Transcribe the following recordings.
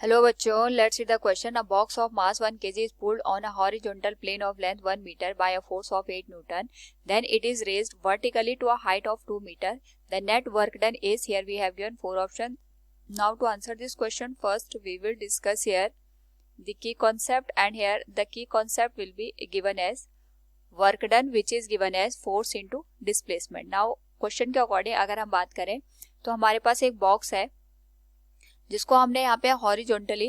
Hello बच्चों, let's see the question. A box of mass 1 kg is pulled on a horizontal plane of length 1 meter by a force of 8 Newton. Then it is raised vertically to a height of 2 meter. The net work done is, here we have given 4 options. Now to answer this question, first we will discuss here the key concept, and here the key concept will be given as work done, which is given as force into displacement. Now question के according अगर हम बात करें तो हमारे पास एक box है जिसको हमने यहाँ पे हॉरिजॉन्टली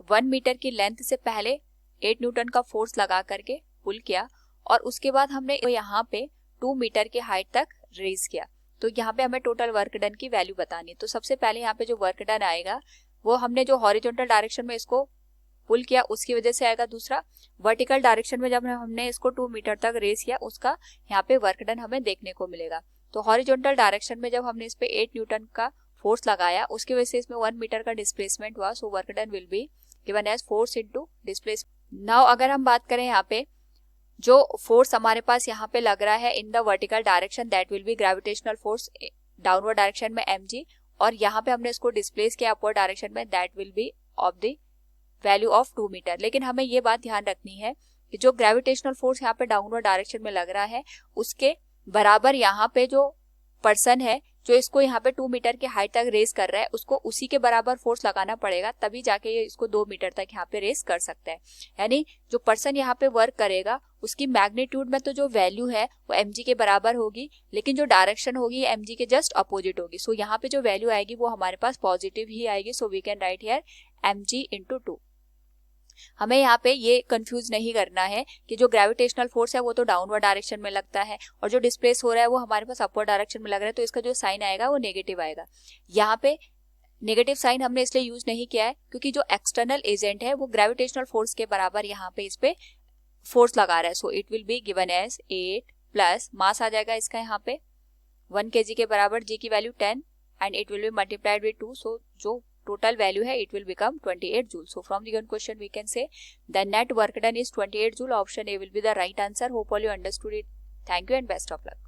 1 मीटर की लेंथ से पहले 8 न्यूटन का फोर्स लगा करके पुल किया, और उसके बाद हमने यहाँ पे 2 मीटर की हाइट तक रेज किया। तो यहाँ पे हमें टोटल वर्क डन की वैल्यू बतानी है। तो सबसे पहले यहाँ पे जो वर्क डन आएगा वो हमने जो हॉरिजॉन्टल डायरेक्शन में इसको पुल किया उसकी वजह से आएगा। दूसरा, वर्टिकल डायरेक्शन में जब हमने इसको 2 मीटर तक रेस किया उसका यहाँ पे वर्क डन हमें देखने को मिलेगा। तो हॉरिजॉन्टल डायरेक्शन में जब हमने इस पे 8 न्यूटन का फोर्स लगाया उसकी वजह से इसमें 1 मीटर का डिस्प्लेसमेंट हुआ। So work done will be given as force into displacement. Now अगर हम बात करें यहाँ पे जो फोर्स हमारे पास यहाँ पे लग रहा है in the vertical direction, that will be gravitational force downward direction में mg, और यहाँ पे हमने इसको डिस्प्लेस किया अपवर्ड डायरेक्शन में, that will be of the value of 2 metre. लेकिन हमें ये बात ध्यान रखनी है कि जो ग्रेविटेशनल फोर्स यहाँ पे डाउनवर्ड डायरेक्शन में लग रहा है उसके बराबर यहाँ पे जो पर्सन है जो इसको यहाँ पे 2 मीटर की हाइट तक रेस कर रहा है उसको उसी के बराबर फोर्स लगाना पड़ेगा, तभी जाके ये इसको 2 मीटर तक यहाँ पे रेस कर सकता है। यानी जो पर्सन यहाँ पे वर्क करेगा उसकी मैग्नीट्यूड में तो जो वैल्यू है वो mg के बराबर होगी, लेकिन जो डायरेक्शन होगी mg के जस्ट अपोजिट होगी। सो यहाँ पे जो वैल्यू आएगी वो हमारे पास पॉजिटिव ही आएगी। So we can write here mg into 2। हमें यहाँ पे ये कंफ्यूज नहीं करना है कि जो ग्रेविटेशनल फोर्स है वो तो डाउनवर्ड डायरेक्शन में लगता है और जो डिस्प्लेस हो रहा है वो हमारे पास अपवर्ड डायरेक्शन में लग रहा है, तो इसका जो साइन आएगा वो नेगेटिव आएगा। यहाँ पे नेगेटिव साइन हमने इसलिए यूज नहीं किया है क्योंकि जो एक्सटर्नल एजेंट है वो ग्रेविटेशनल फोर्स के बराबर यहाँ पे इस पे फोर्स लगा रहा है। So it will be given as 8 plus mass आ जाएगा इसका यहाँ पे 1 kg के बराबर, g की value 10 and it will B multiplied with 2। सो जो total value है it will become 28 joule. So from the given question we can say the net work done is 28 joule. Option A will be the right answer. Hope all you understood it. Thank you and best of luck.